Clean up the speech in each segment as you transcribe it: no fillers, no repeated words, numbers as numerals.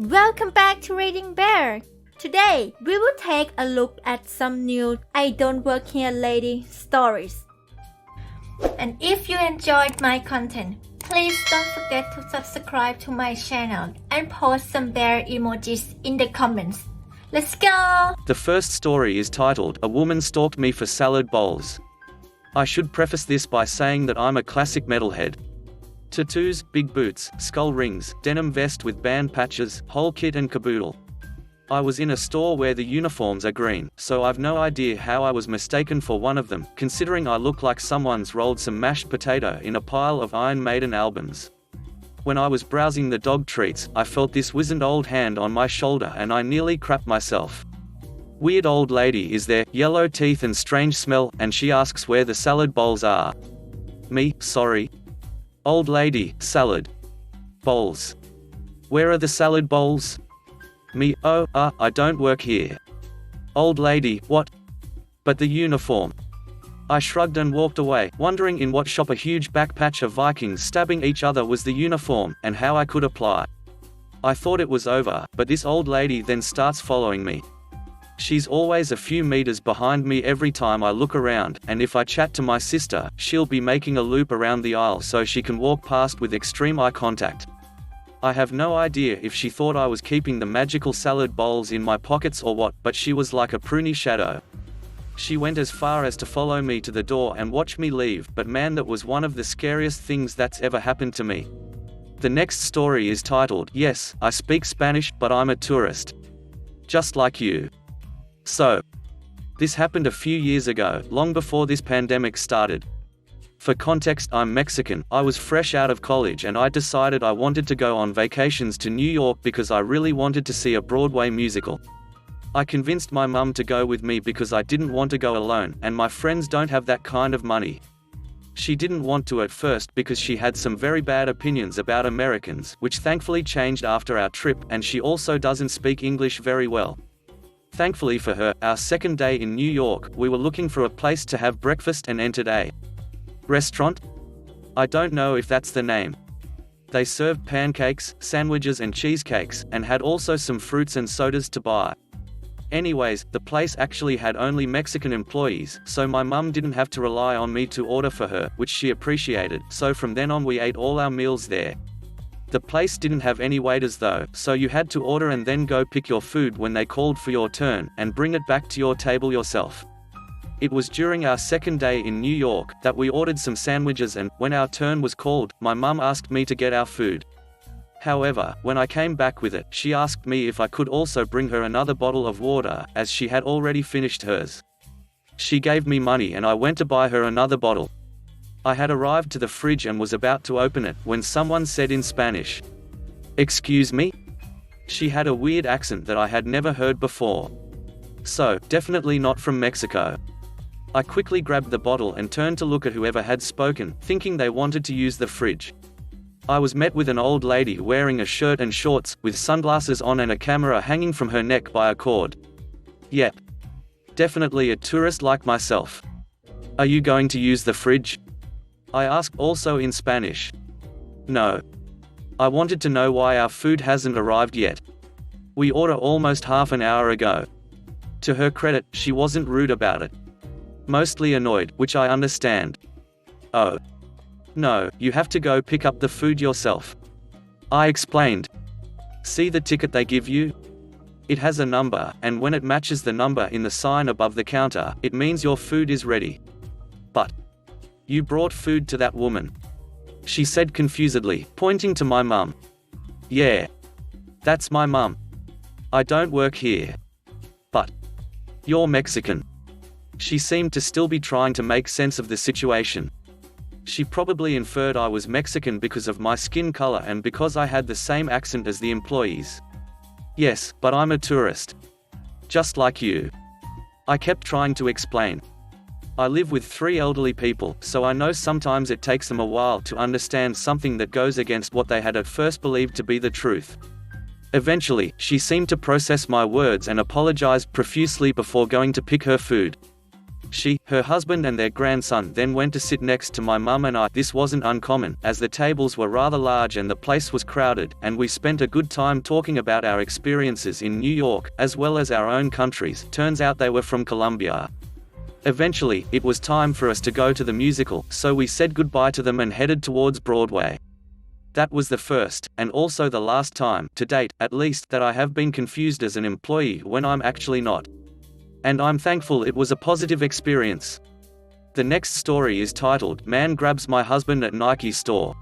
Welcome back to Reading Bear. Today, we will take a look at some new IDontWorkHereLady stories. And if you enjoyed my content, please don't forget to subscribe to my channel and post some bear emojis in the comments. Let's go! The first story is titled, "A Woman Stalked Me for Salad Bowls." I should preface this by saying that I'm a classic metalhead. Tattoos, big boots, skull rings, denim vest with band patches, whole kit and caboodle. I was in a store where the uniforms are green, so I've no idea how I was mistaken for one of them, considering I look like someone's rolled some mashed potato in a pile of Iron Maiden albums. When I was browsing the dog treats, I felt this wizened old hand on my shoulder and I nearly crapped myself. Weird old lady is there, yellow teeth and strange smell, and she asks where the salad bowls are. Me, sorry. Old lady, salad bowls. Where are the salad bowls? Me, I don't work here. Old lady, what? But the uniform. I shrugged and walked away, wondering in what shop a huge back patch of Vikings stabbing each other was the uniform, and how I could apply. I thought it was over, but this old lady then starts following me. She's always a few meters behind me every time I look around, and if I chat to my sister, she'll be making a loop around the aisle so she can walk past with extreme eye contact. I have no idea if she thought I was keeping the magical salad bowls in my pockets or what, but she was like a pruny shadow. She went as far as to follow me to the door and watch me leave, but man, that was one of the scariest things that's ever happened to me. The next story is titled, "Yes, I speak Spanish, but I'm a tourist. Just like you." So, this happened a few years ago, long before this pandemic started. For context, I'm Mexican. I was fresh out of college and I decided I wanted to go on vacations to New York because I really wanted to see a Broadway musical. I convinced my mum to go with me because I didn't want to go alone, and my friends don't have that kind of money. She didn't want to at first because she had some very bad opinions about Americans, which thankfully changed after our trip, and she also doesn't speak English very well. Thankfully for her, our second day in New York, we were looking for a place to have breakfast and entered a restaurant? I don't know if that's the name. They served pancakes, sandwiches and cheesecakes, and had also some fruits and sodas to buy. Anyways, the place actually had only Mexican employees, so my mum didn't have to rely on me to order for her, which she appreciated, so from then on we ate all our meals there. The place didn't have any waiters though, so you had to order and then go pick your food when they called for your turn, and bring it back to your table yourself. It was during our second day in New York that we ordered some sandwiches, and when our turn was called, my mum asked me to get our food. However, when I came back with it, she asked me if I could also bring her another bottle of water, as she had already finished hers. She gave me money and I went to buy her another bottle. I had arrived to the fridge and was about to open it, when someone said in Spanish, "Excuse me?" She had a weird accent that I had never heard before. So, definitely not from Mexico. I quickly grabbed the bottle and turned to look at whoever had spoken, thinking they wanted to use the fridge. I was met with an old lady wearing a shirt and shorts, with sunglasses on and a camera hanging from her neck by a cord. Yep. Definitely a tourist like myself. "Are you going to use the fridge?" I asked, also in Spanish. "No. I wanted to know why our food hasn't arrived yet. We ordered almost half an hour ago." To her credit, she wasn't rude about it. Mostly annoyed, which I understand. "Oh. No, you have to go pick up the food yourself," I explained. "See the ticket they give you? It has a number, and when it matches the number in the sign above the counter, it means your food is ready." "But you brought food to that woman," she said confusedly, pointing to my mum. "Yeah. That's my mum. I don't work here." "But you're Mexican." She seemed to still be trying to make sense of the situation. She probably inferred I was Mexican because of my skin color and because I had the same accent as the employees. "Yes, but I'm a tourist. Just like you." I kept trying to explain. "I live with 3 elderly people, so I know sometimes it takes them a while to understand something that goes against what they had at first believed to be the truth." Eventually, she seemed to process my words and apologized profusely before going to pick her food. She, her husband and their grandson then went to sit next to my mum and I. This wasn't uncommon, as the tables were rather large and the place was crowded, and we spent a good time talking about our experiences in New York, as well as our own countries. Turns out they were from Colombia. Eventually, it was time for us to go to the musical, so we said goodbye to them and headed towards Broadway. That was the first, and also the last time, to date, at least, that I have been confused as an employee when I'm actually not. And I'm thankful it was a positive experience. The next story is titled, Man Grabs My Husband at Nike Store.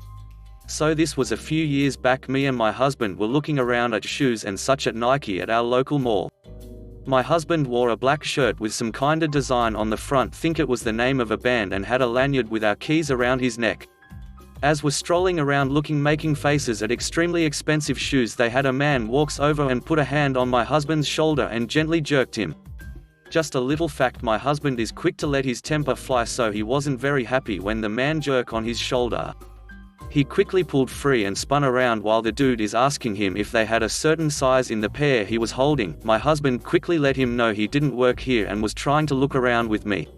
So this was a few years back. Me and my husband were looking around at shoes and such at Nike at our local mall. My husband wore a black shirt with some kinda design on the front, think it was the name of a band, and had a lanyard with our keys around his neck. As we're strolling around making faces at extremely expensive shoes, they had a man walks over and put a hand on my husband's shoulder and gently jerked him. Just a little fact, my husband is quick to let his temper fly, so he wasn't very happy when the man jerked on his shoulder. He quickly pulled free and spun around while the dude is asking him if they had a certain size in the pair he was holding. My husband quickly let him know he didn't work here and was trying to look around with me.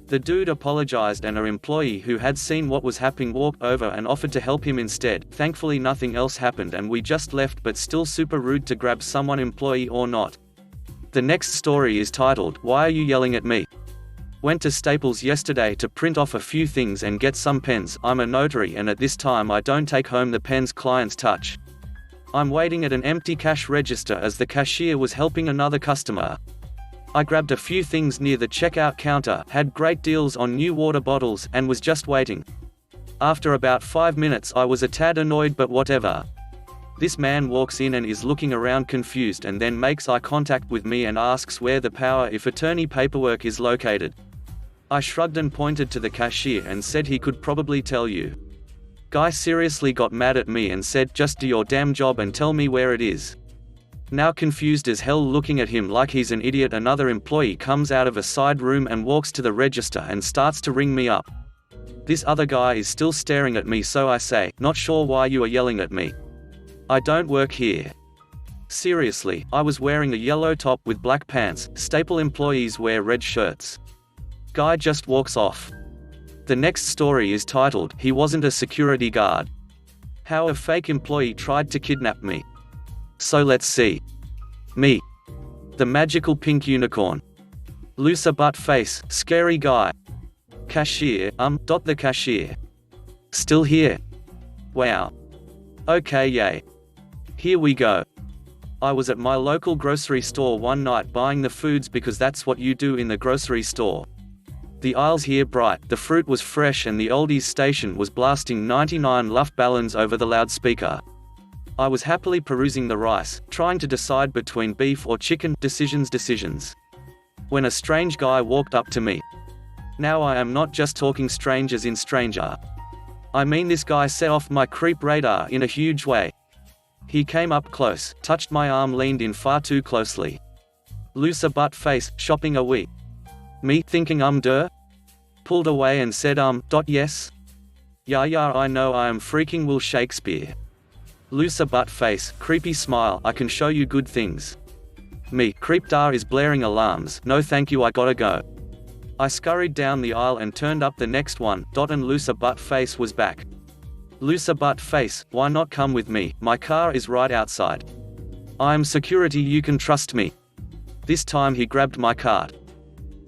The dude apologized, and an employee who had seen what was happening walked over and offered to help him instead. Thankfully nothing else happened and we just left, but still super rude to grab someone, employee or not. The next story is titled, Why Are You Yelling at Me? Went to Staples yesterday to print off a few things and get some pens. I'm a notary and at this time I don't take home the pens clients touch. I'm waiting at an empty cash register as the cashier was helping another customer. I grabbed a few things near the checkout counter, had great deals on new water bottles, and was just waiting. After about 5 minutes I was a tad annoyed, but whatever. This man walks in and is looking around confused and then makes eye contact with me and asks where the power of attorney paperwork is located. I shrugged and pointed to the cashier and said he could probably tell you. Guy seriously got mad at me and said, just do your damn job and tell me where it is. Now confused as hell, looking at him like he's an idiot, another employee comes out of a side room and walks to the register and starts to ring me up. This other guy is still staring at me, so I say, not sure why you are yelling at me. I don't work here. Seriously, I was wearing a yellow top with black pants. Staple employees wear red shirts. Guy just walks off. The next story is titled, He Wasn't a Security Guard. How a Fake Employee Tried to Kidnap Me. So let's see. Me. The magical pink unicorn. Loser butt face, scary guy. Cashier, the cashier. Still here. Wow. Okay, yay. Here we go. I was at my local grocery store one night buying the foods because that's what you do in the grocery store. The aisles here bright, the fruit was fresh, and the oldies station was blasting 99 Luft Ballons over the loudspeaker. I was happily perusing the rice, trying to decide between beef or chicken, decisions. When a strange guy walked up to me. Now I am not just talking strange as in stranger. I mean this guy set off my creep radar in a huge way. He came up close, touched my arm, leaned in far too closely. Loser butt face, shopping are we? Me, thinking duh? Pulled away and said yes? Yeah, I know I am freaking Will Shakespeare. Loser butt face, creepy smile, I can show you good things. Me, creep dar is blaring alarms, no thank you, I gotta go. I scurried down the aisle and turned up the next one, and loser butt face was back. Loser butt face, why not come with me, my car is right outside. I am security, you can trust me. This time he grabbed my card.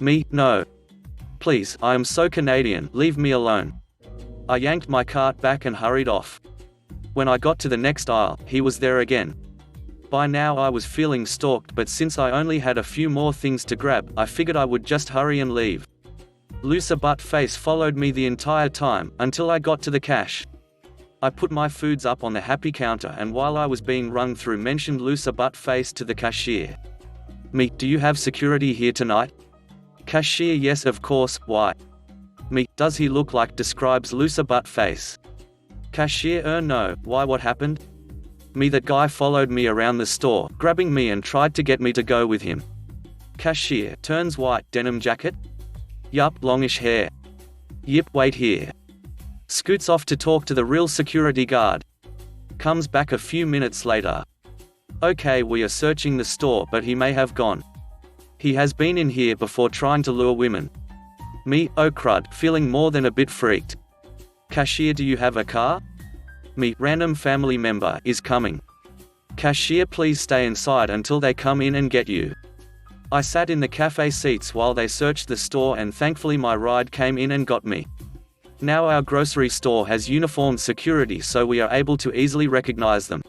Me, no. Please, I am so Canadian, leave me alone. I yanked my cart back and hurried off. When I got to the next aisle, he was there again. By now I was feeling stalked, but since I only had a few more things to grab, I figured I would just hurry and leave. Loser butt face followed me the entire time, until I got to the cash. I put my foods up on the happy counter, and while I was being rung through, mentioned loser butt face to the cashier. Me, do you have security here tonight? Cashier, yes of course, why? Me, does he look like describes loser butt face? Cashier, no, why, what happened? Me, that guy followed me around the store, grabbing me and tried to get me to go with him. Cashier, turns white, denim jacket? Yup, longish hair. Yep, wait here. Scoots off to talk to the real security guard. Comes back a few minutes later. Okay, we are searching the store, but he may have gone. He has been in here before trying to lure women. Me, oh crud, feeling more than a bit freaked. Cashier, do you have a car? Me, random family member, is coming. Cashier, please stay inside until they come in and get you. I sat in the cafe seats while they searched the store, and thankfully my ride came in and got me. Now our grocery store has uniformed security, so we are able to easily recognize them.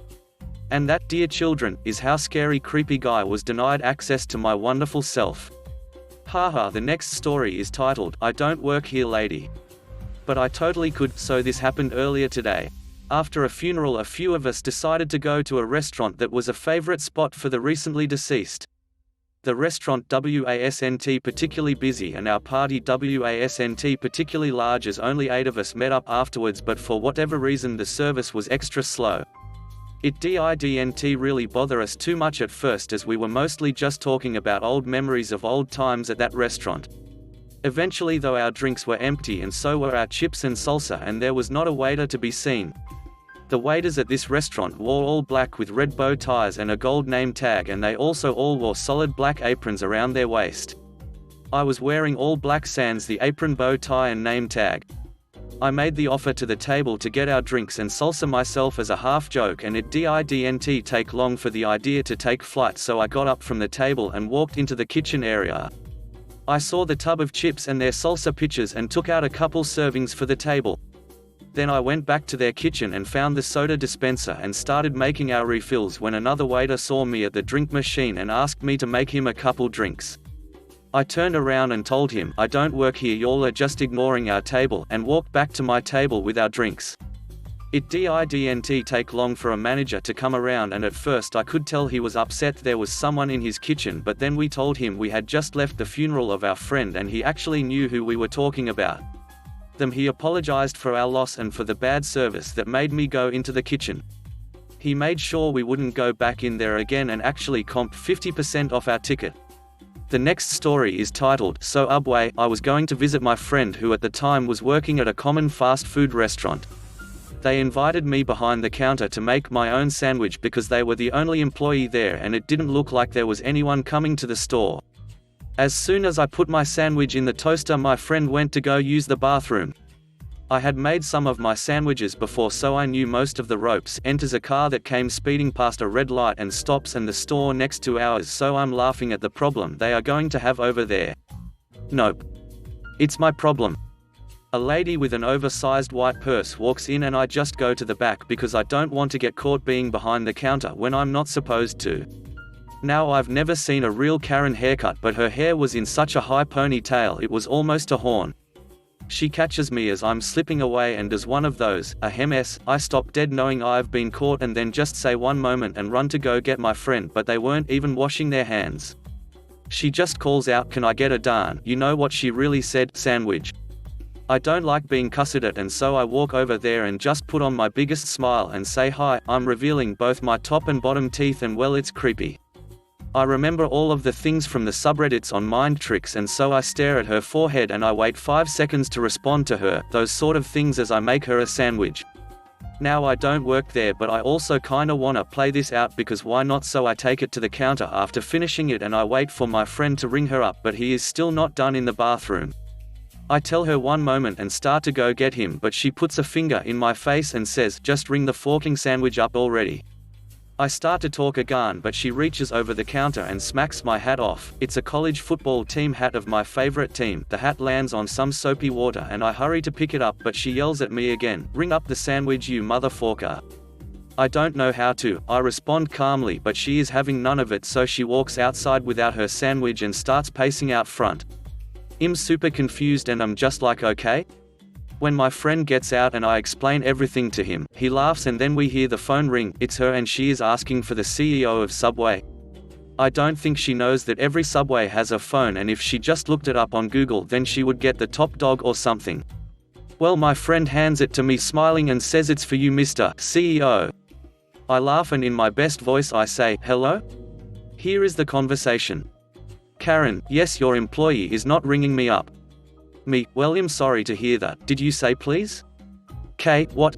And that, dear children, is how scary creepy guy was denied access to my wonderful self. Haha. The next story is titled, I Don't Work Here Lady. But I totally could, so this happened earlier today. After a funeral, a few of us decided to go to a restaurant that was a favorite spot for the recently deceased. The restaurant wasn't particularly busy, and our party wasn't particularly large, as only 8 of us met up afterwards, but for whatever reason the service was extra slow. It didn't really bother us too much at first, as we were mostly just talking about old memories of old times at that restaurant. Eventually though, our drinks were empty and so were our chips and salsa, and there was not a waiter to be seen. The waiters at this restaurant wore all black with red bow ties and a gold name tag, and they also all wore solid black aprons around their waist. I was wearing all black sans the apron, bow tie and name tag. I made the offer to the table to get our drinks and salsa myself as a half joke, and it didn't take long for the idea to take flight, so I got up from the table and walked into the kitchen area. I saw the tub of chips and their salsa pitchers and took out a couple servings for the table. Then I went back to their kitchen and found the soda dispenser and started making our refills, when another waiter saw me at the drink machine and asked me to make him a couple drinks. I turned around and told him, I don't work here, y'all are just ignoring our table, and walked back to my table with our drinks. It didn't take long for a manager to come around, and at first I could tell he was upset there was someone in his kitchen, but then we told him we had just left the funeral of our friend and he actually knew who we were talking about. He apologized for our loss and for the bad service that made me go into the kitchen. He made sure we wouldn't go back in there again and actually comped 50% off our ticket. The next story is titled, So Ubway. I was going to visit my friend who at the time was working at a common fast food restaurant. They invited me behind the counter to make my own sandwich because they were the only employee there and it didn't look like there was anyone coming to the store. As soon as I put my sandwich in the toaster, my friend went to go use the bathroom. I had made some of my sandwiches before, so I knew most of the ropes. Enters a car that came speeding past a red light and stops, and the store next to ours, so I'm laughing at the problem they are going to have over there. Nope. It's my problem. A lady with an oversized white purse walks in and I just go to the back because I don't want to get caught being behind the counter when I'm not supposed to. Now, I've never seen a real Karen haircut, but her hair was in such a high ponytail it was almost a horn. She catches me as I'm slipping away and does one of those, ahems. I stop dead knowing I've been caught and then just say one moment and run to go get my friend, but they weren't even washing their hands. She just calls out, "Can I get a darn," you know what she really said, "sandwich." I don't like being cussed at, and so I walk over there and just put on my biggest smile and say hi. I'm revealing both my top and bottom teeth, and well, it's creepy. I remember all of the things from the subreddits on mind tricks, and so I stare at her forehead and I wait 5 seconds to respond to her, those sort of things, as I make her a sandwich. Now, I don't work there, but I also kinda wanna play this out because why not, so I take it to the counter after finishing it and I wait for my friend to ring her up, but he is still not done in the bathroom. I tell her one moment and start to go get him, but she puts a finger in my face and says, "Just ring the forking sandwich up already." I start to talk again, but she reaches over the counter and smacks my hat off. It's a college football team hat of my favorite team. The hat lands on some soapy water and I hurry to pick it up, but she yells at me again, "Ring up the sandwich, you motherfucker." I don't know how to. I respond calmly, but she is having none of it, so she walks outside without her sandwich and starts pacing out front. I'm super confused and I'm just like, okay? When my friend gets out and I explain everything to him, he laughs and then we hear the phone ring. It's her and she is asking for the CEO of Subway. I don't think she knows that every Subway has a phone, and if she just looked it up on Google then she would get the top dog or something. Well, my friend hands it to me smiling and says, "It's for you, Mr. CEO." I laugh and in my best voice I say, "Hello? Here is the conversation." Karen: "Yes, your employee is not ringing me up." Me: "Well, I'm sorry to hear that. Did you say please?" K: "What?"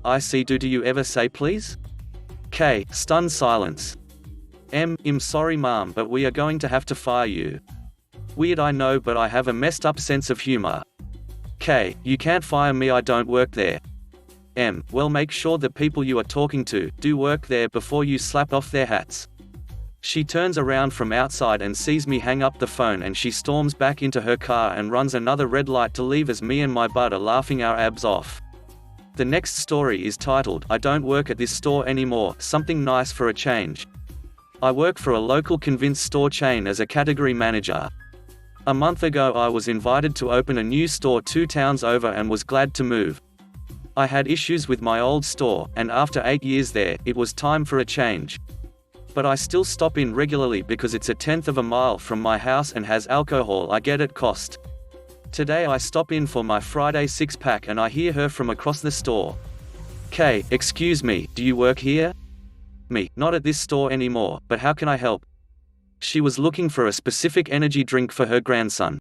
I see. Do you ever say please?" K: "Stunned silence." I'm sorry ma'am, but we are going to have to fire you." weird I know, but I have a messed up sense of humor. K, you can't fire me, I don't work there. M, well, make sure the people you are talking to do work there before you slap off their hats. She turns around from outside and sees me hang up the phone, and she storms back into her car and runs another red light to leave as me and my bud are laughing our abs off. The next story is titled, I don't work at this store anymore, something nice for a change. I work for a local convenience store chain as a category manager. A month ago I was invited to open a new store 2 towns over and was glad to move. I had issues with my old store, and after 8 years there, it was time for a change. But I still stop in regularly because it's a 1/10 of a mile from my house and has alcohol I get at cost. Today I stop in for my Friday 6-pack and I hear her from across the store. K, excuse me, do you work here? Me, not at this store anymore, but how can I help? She was looking for a specific energy drink for her grandson.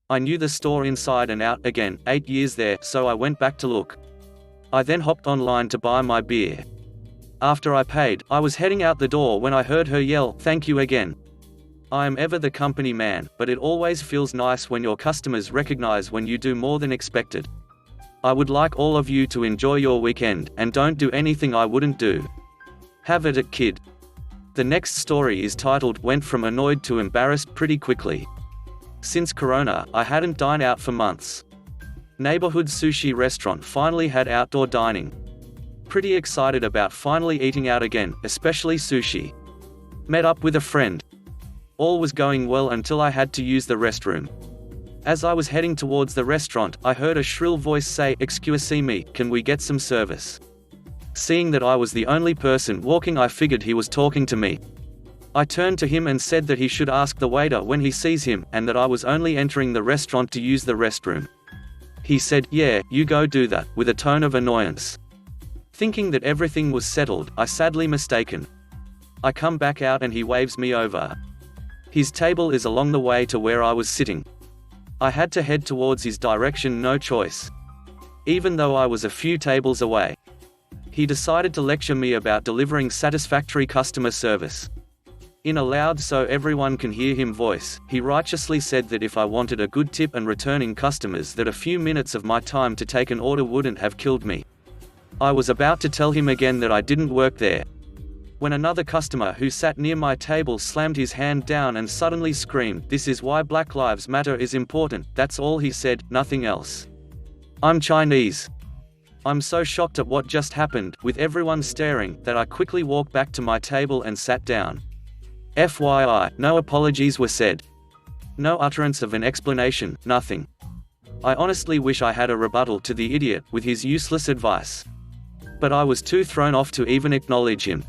I knew the store inside and out, again, 8 years there, so I went back to look. I then hopped online to buy my beer. After I paid, I was heading out the door when I heard her yell, "Thank you again." I am ever the company man, but it always feels nice when your customers recognize when you do more than expected. I would like all of you to enjoy your weekend, and don't do anything I wouldn't do. Have at it, kid. The next story is titled, Went from annoyed to embarrassed pretty quickly. Since Corona, I hadn't dined out for months. Neighborhood sushi restaurant finally had outdoor dining. Pretty excited about finally eating out again, especially sushi. Met up with a friend. All was going well until I had to use the restroom. As I was heading towards the restaurant, I heard a shrill voice say, "Excuse me, can we get some service?" Seeing that I was the only person walking, I figured he was talking to me. I turned to him and said that he should ask the waiter when he sees him, and that I was only entering the restaurant to use the restroom. He said, "Yeah, you go do that," with a tone of annoyance. Thinking that everything was settled, I sadly mistaken. I come back out and he waves me over. His table is along the way to where I was sitting. I had to head towards his direction, no choice. Even though I was a few tables away. He decided to lecture me about delivering satisfactory customer service. In a loud so everyone can hear him voice, he righteously said that if I wanted a good tip and returning customers, that a few minutes of my time to take an order wouldn't have killed me. I was about to tell him again that I didn't work there, when another customer who sat near my table slammed his hand down and suddenly screamed, "This is why Black Lives Matter is important." That's all he said, nothing else. I'm Chinese. I'm so shocked at what just happened, with everyone staring, that I quickly walked back to my table and sat down. FYI, no apologies were said. No utterance of an explanation, nothing. I honestly wish I had a rebuttal to the idiot with his useless advice. But I was too thrown off to even acknowledge him.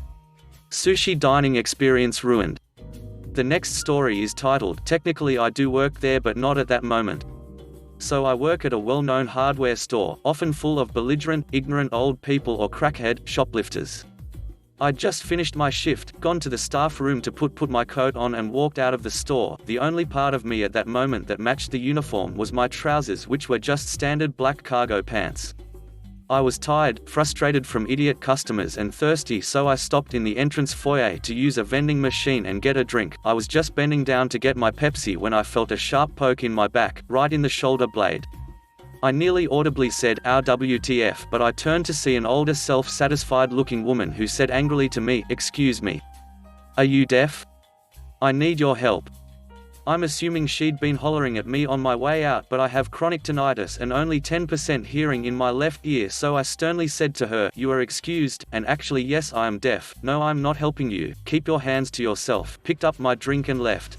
Sushi dining experience ruined. The next story is titled, Technically I do work there but not at that moment. So I work at a well-known hardware store, often full of belligerent, ignorant old people or crackhead shoplifters. I'd just finished my shift, gone to the staff room to put my coat on and walked out of the store. The only part of me at that moment that matched the uniform was my trousers, which were just standard black cargo pants. I was tired, frustrated from idiot customers and thirsty, so I stopped in the entrance foyer to use a vending machine and get a drink. I was just bending down to get my Pepsi when I felt a sharp poke in my back, right in the shoulder blade. I nearly audibly said, "Ow, WTF," but I turned to see an older, self-satisfied looking woman who said angrily to me, "Excuse me. Are you deaf? I need your help." I'm assuming she'd been hollering at me on my way out, but I have chronic tinnitus and only 10% hearing in my left ear, so I sternly said to her, "You are excused," and actually yes, I am deaf. "No, I'm not helping you. Keep your hands to yourself." Picked up my drink and left.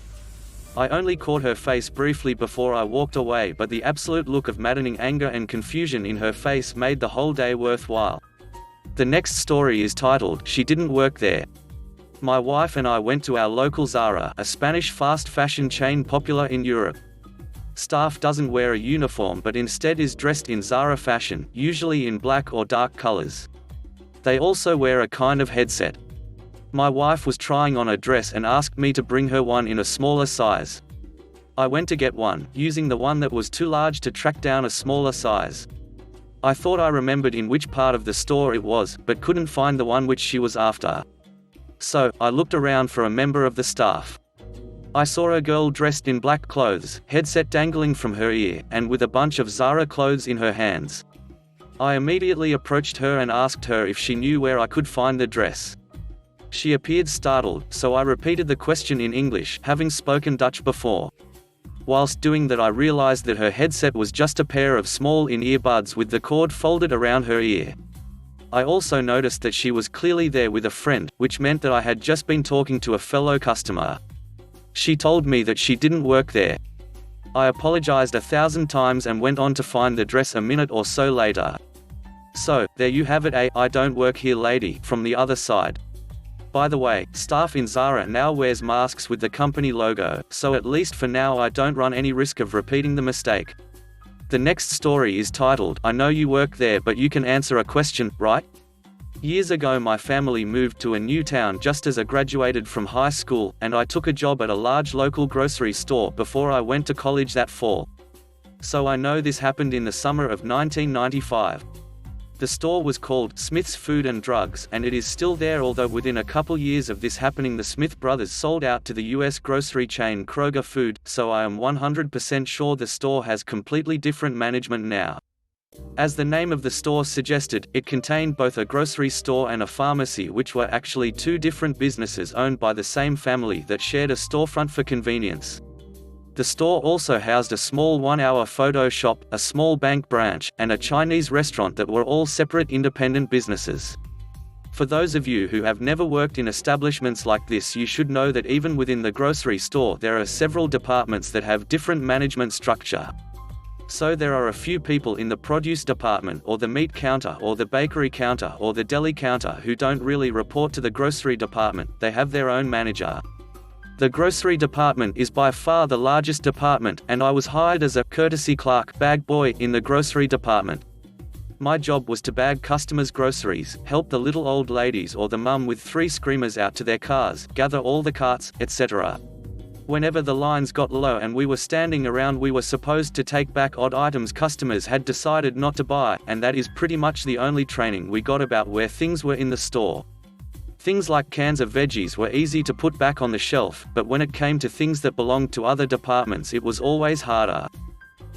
I only caught her face briefly before I walked away, but the absolute look of maddening anger and confusion in her face made the whole day worthwhile. The next story is titled, She Didn't Work There. My wife and I went to our local Zara, a Spanish fast fashion chain popular in Europe. Staff doesn't wear a uniform but instead is dressed in Zara fashion, usually in black or dark colors. They also wear a kind of headset. My wife was trying on a dress and asked me to bring her one in a smaller size. I went to get one, using the one that was too large to track down a smaller size. I thought I remembered in which part of the store it was, but couldn't find the one which she was after. So, I looked around for a member of the staff. I saw a girl dressed in black clothes, headset dangling from her ear, and with a bunch of Zara clothes in her hands. I immediately approached her and asked her if she knew where I could find the dress. She appeared startled, so I repeated the question in English, having spoken Dutch before. Whilst doing that, I realized that her headset was just a pair of small in-ear buds with the cord folded around her ear. I also noticed that she was clearly there with a friend, which meant that I had just been talking to a fellow customer. She told me that she didn't work there. I apologized 1,000 times and went on to find the dress a minute or so later. So, there you have it, I don't work here lady, from the other side. By the way, staff in Zara now wears masks with the company logo, so at least for now I don't run any risk of repeating the mistake. The next story is titled, I know you work there but you can answer a question, right? Years ago my family moved to a new town just as I graduated from high school, and I took a job at a large local grocery store before I went to college that fall. So I know this happened in the summer of 1995. The store was called Smith's Food and Drugs, and it is still there, although within a couple years of this happening the Smith brothers sold out to the US grocery chain Kroger Food, so I am 100% sure the store has completely different management now. As the name of the store suggested, it contained both a grocery store and a pharmacy, which were actually two different businesses owned by the same family that shared a storefront for convenience. The store also housed a small one-hour photo shop, a small bank branch, and a Chinese restaurant that were all separate independent businesses. For those of you who have never worked in establishments like this, you should know that even within the grocery store there are several departments that have different management structure. So there are a few people in the produce department, or the meat counter, or the bakery counter, or the deli counter who don't really report to the grocery department, they have their own manager. The grocery department is by far the largest department, and I was hired as a courtesy clerk bag boy in the grocery department. My job was to bag customers' groceries, help the little old ladies or the mum with 3 screamers out to their cars, gather all the carts, etc. Whenever the lines got low and we were standing around, we were supposed to take back odd items customers had decided not to buy, and that is pretty much the only training we got about where things were in the store. Things like cans of veggies were easy to put back on the shelf, but when it came to things that belonged to other departments it was always harder.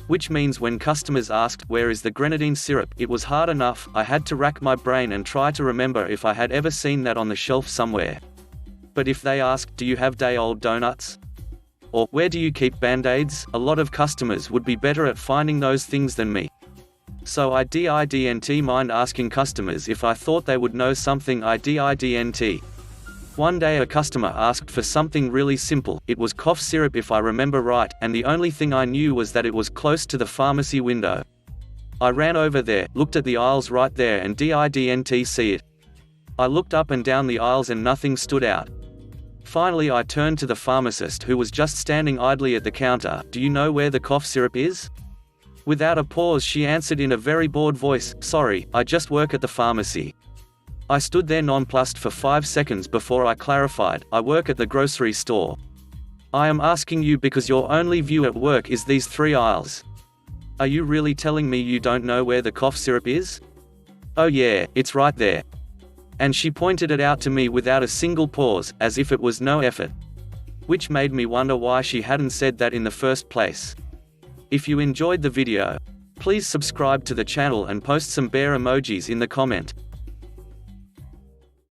Which means when customers asked, "Where is the grenadine syrup?" it was hard enough, I had to rack my brain and try to remember if I had ever seen that on the shelf somewhere. But if they asked, "Do you have day-old donuts?" or "Where do you keep Band-Aids?" a lot of customers would be better at finding those things than me. So I didn't mind asking customers if I thought they would know something. I didn't. One day a customer asked for something really simple, it was cough syrup if I remember right, and the only thing I knew was that it was close to the pharmacy window. I ran over there, looked at the aisles right there, and didn't see it. I looked up and down the aisles and nothing stood out. Finally I turned to the pharmacist, who was just standing idly at the counter. "Do you know where the cough syrup is?" Without a pause she answered in a very bored voice, "Sorry, I just work at the pharmacy." I stood there nonplussed for 5 seconds before I clarified, "I work at the grocery store." "I am asking you because your only view at work is these 3 aisles. Are you really telling me you don't know where the cough syrup is?" "Oh yeah, it's right there." And she pointed it out to me without a single pause, as if it was no effort. Which made me wonder why she hadn't said that in the first place. If you enjoyed the video, please subscribe to the channel and post some bear emojis in the comment.